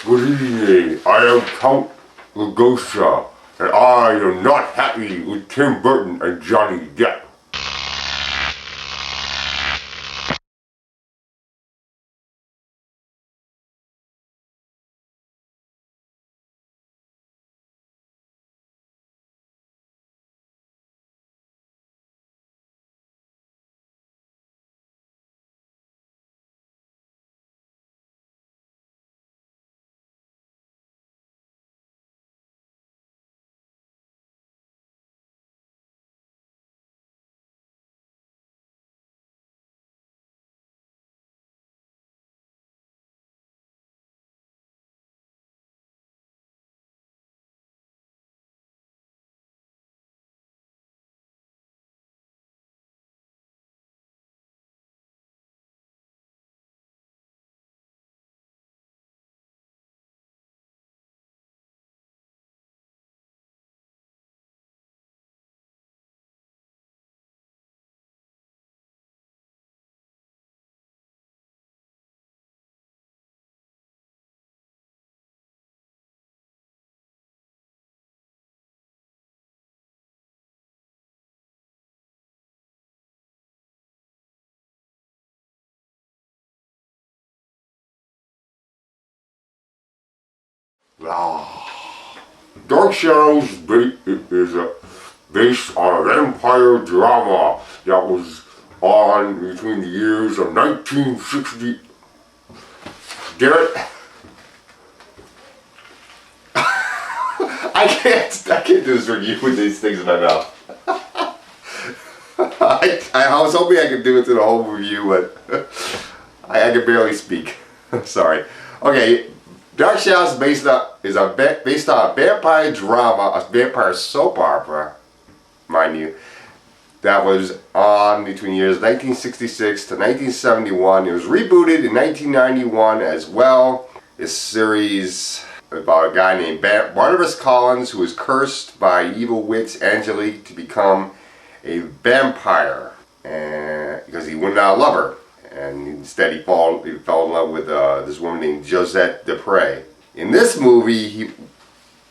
Good evening, I am Count Lagosha, and I am not happy with Tim Burton and Johnny Depp. Dark Shadows is based on a vampire drama that was on between the years of 1960. Garrett, I can't do this review with these things in my mouth. I was hoping I could do it to the whole review, but I can barely speak. Sorry. Okay. Dark Shadows is based on a vampire drama, a vampire soap opera, mind you, that was on between years 1966 to 1971. It was rebooted in 1991 as well. This series about a guy named Barnabas Collins who was cursed by evil witch Angelique to become a vampire, and because he would not love her. And instead he fell in love with this woman named Josette Dupre. In this movie,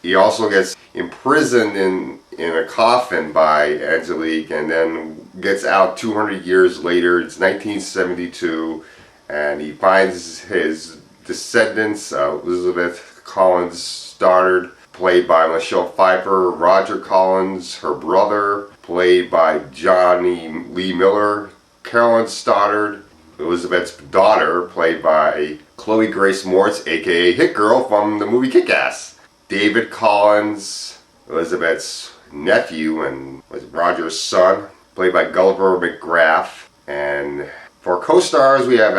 he also gets imprisoned in a coffin by Angelique, and then gets out 200 years later. It's 1972, and he finds his descendants, Elizabeth Collins Stoddard, played by Michelle Pfeiffer, Roger Collins, her brother, played by Johnny Lee Miller, Carolyn Stoddard, Elizabeth's daughter, played by Chloe Grace Moretz, aka Hit Girl from the movie Kick-Ass. David Collins, Elizabeth's nephew and Roger's son, played by Gulliver McGrath. And for co-stars, we have,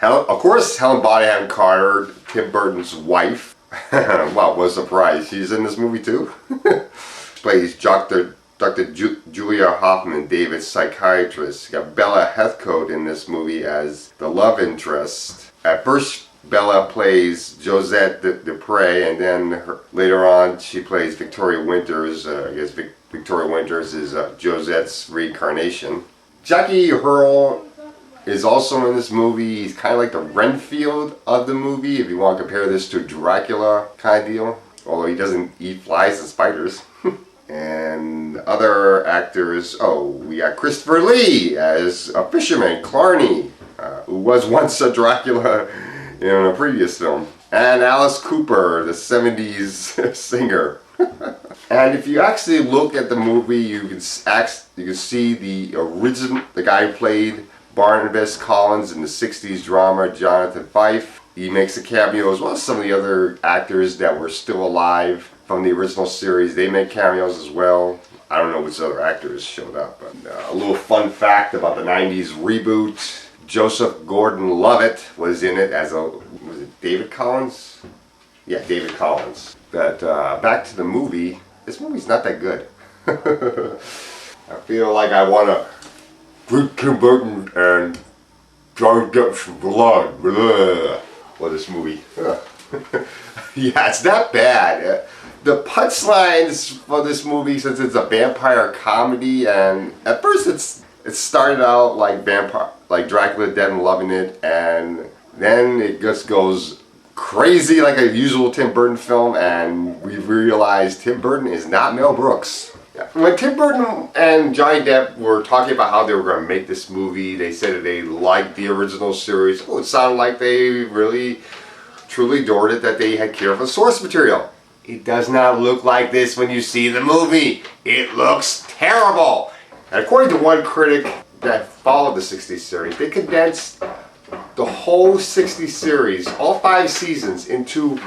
of course, Helen Bonham Carter, Tim Burton's wife. Wow, what a surprise. She's in this movie too. She plays Dr. Julia Hoffman, David's psychiatrist. You got Bella Heathcote in this movie as the love interest. At first, Bella plays Josette Dupre, and then later on she plays Victoria Winters. I guess Victoria Winters is Josette's reincarnation. Jackie Earle is also in this movie. He's kind of like the Renfield of the movie, if you want to compare this to Dracula kind of deal. Although he doesn't eat flies and spiders. And other actors, we got Christopher Lee as a fisherman, Clarny, who was once a Dracula in a previous film. And Alice Cooper, the 70s singer. And if you actually look at the movie, you can see the guy who played Barnabas Collins in the 60s drama, Jonathan Fife. He makes a cameo, as well as some of the other actors that were still alive from the original series. They make cameos as well. I don't know which other actors showed up, but a little fun fact about the 90s reboot. Joseph Gordon-Levitt was in it as was it David Collins? Yeah, David Collins. But back to the movie, this movie's not that good. I feel like I want to drink Tim Burton and Johnny Depp's blood. Blah. Well, this movie. Yeah, it's not bad. The punchlines for this movie, since it's a vampire comedy, and at first it started out like Dracula Dead and Loving It, and then it just goes crazy like a usual Tim Burton film, and we realized Tim Burton is not Mel Brooks. When Tim Burton and Johnny Depp were talking about how they were going to make this movie, they said that they liked the original series. Oh, it sounded like they really, truly adored it, that they had care of the source material. It does not look like this when you see the movie. It looks terrible. And according to one critic that followed the 60s series, they condensed the whole 60s series, all 5 seasons, into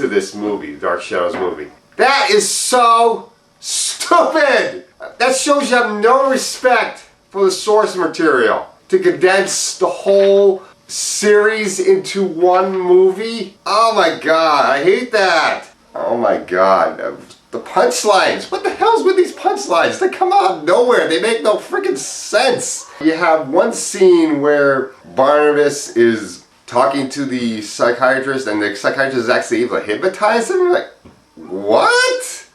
this movie, the Dark Shadows movie. That is so stupid! That shows you have no respect for the source material. To condense the whole series into one movie? Oh my god, I hate that! Oh my god. The punchlines! What the hell's with these punchlines? They come out of nowhere. They make no freaking sense. You have one scene where Barnabas is talking to the psychiatrist, and the psychiatrist is actually able to hypnotize him. Like, what?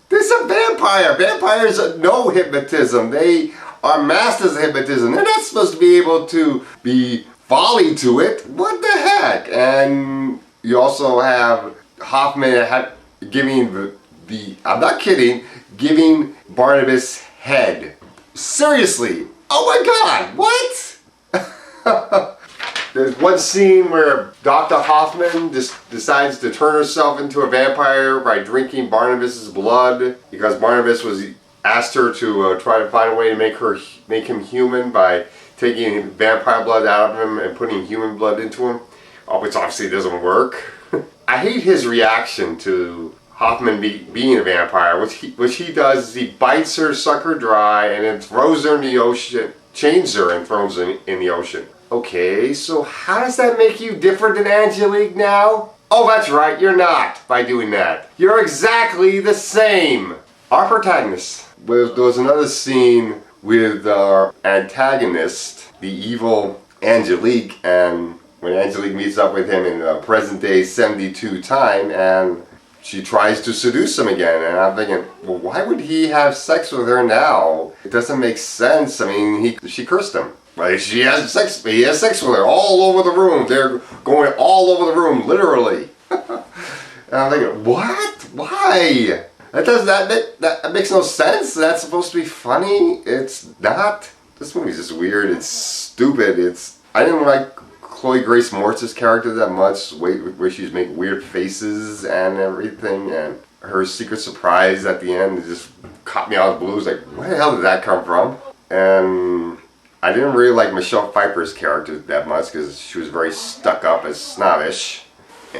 This is a vampire. Vampires know hypnotism. They are masters of hypnotism. They're not supposed to be able to be folly to it. What the heck? And you also have Hoffman giving I'm not kidding, giving Barnabas head. Seriously. Oh my god, what? There's one scene where Dr. Hoffman decides to turn herself into a vampire by drinking Barnabas's blood, because Barnabas asked her to try to find a way to make him human by taking vampire blood out of him and putting human blood into him, which obviously doesn't work. I hate his reaction to Hoffman being a vampire. What he does is he bites her, sucks her dry, and then throws her in the ocean, chains her and throws her in the ocean. Okay, so how does that make you different than Angelique now? Oh, that's right, you're not by doing that. You're exactly the same. Our protagonist. There was another scene with our antagonist, the evil Angelique, and when Angelique meets up with him in present day 72 time, and she tries to seduce him again, and I'm thinking, well, why would he have sex with her now? It doesn't make sense. I mean, she cursed him. Like, he has sex with her all over the room. They're going all over the room, literally. And I'm thinking, what? Why? That makes no sense. That's supposed to be funny. It's not. This movie's just weird. It's stupid. I didn't like Chloe Grace Moretz's character that much, where she's making weird faces and everything, and her secret surprise at the end just caught me out of the blues. Like, where the hell did that come from? And I didn't really like Michelle Pfeiffer's character that much because she was very stuck up and snobbish.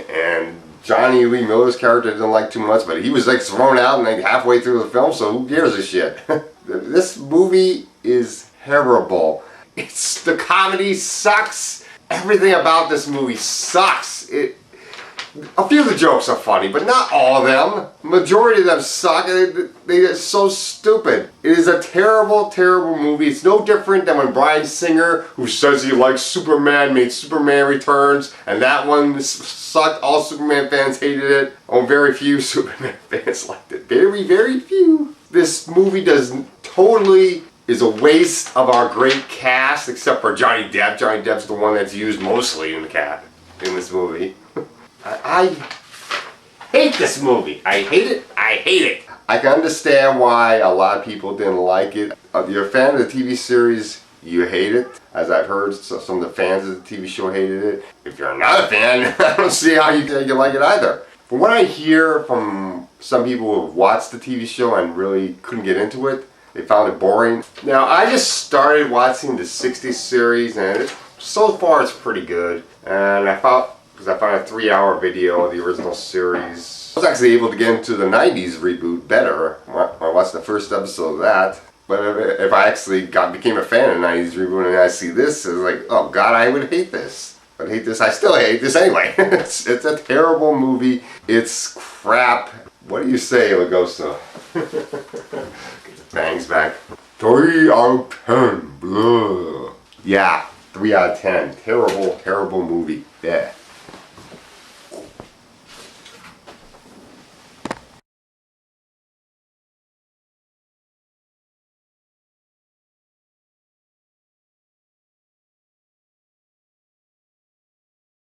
And Johnny Lee Miller's character I didn't like too much, but he was like thrown out and like halfway through the film, so who gives a shit? This movie is terrible. The comedy sucks. Everything about this movie sucks. A few of the jokes are funny, but not all of them. Majority of them suck. They're so stupid. It is a terrible, terrible movie. It's no different than when Bryan Singer, who says he likes Superman, made Superman Returns, and that one sucked. All Superman fans hated it. Oh, very few Superman fans liked it. Very, very few. This movie is a waste of our great cast, except for Johnny Depp. Johnny Depp's the one that's used mostly in this movie. I hate this movie. I hate it. I hate it. I can understand why a lot of people didn't like it. If you're a fan of the TV series, you hate it. As I've heard, some of the fans of the TV show hated it. If you're not a fan, I don't see how you like it either. From what I hear from some people who have watched the TV show and really couldn't get into it, they found it boring. Now, I just started watching the 60s series, and so far it's pretty good. And I found a 3-hour video of the original series. I was actually able to get into the 90s reboot better. I watched the first episode of that. But if I actually became a fan of the 90s reboot and I see this, it's like, oh god, I would hate this. I still hate this anyway. It's a terrible movie. It's crap. What do you say, Lagosta? Bangs back. 3 out of 10. Blah. Yeah, 3 out of 10. Terrible, terrible movie. Yeah.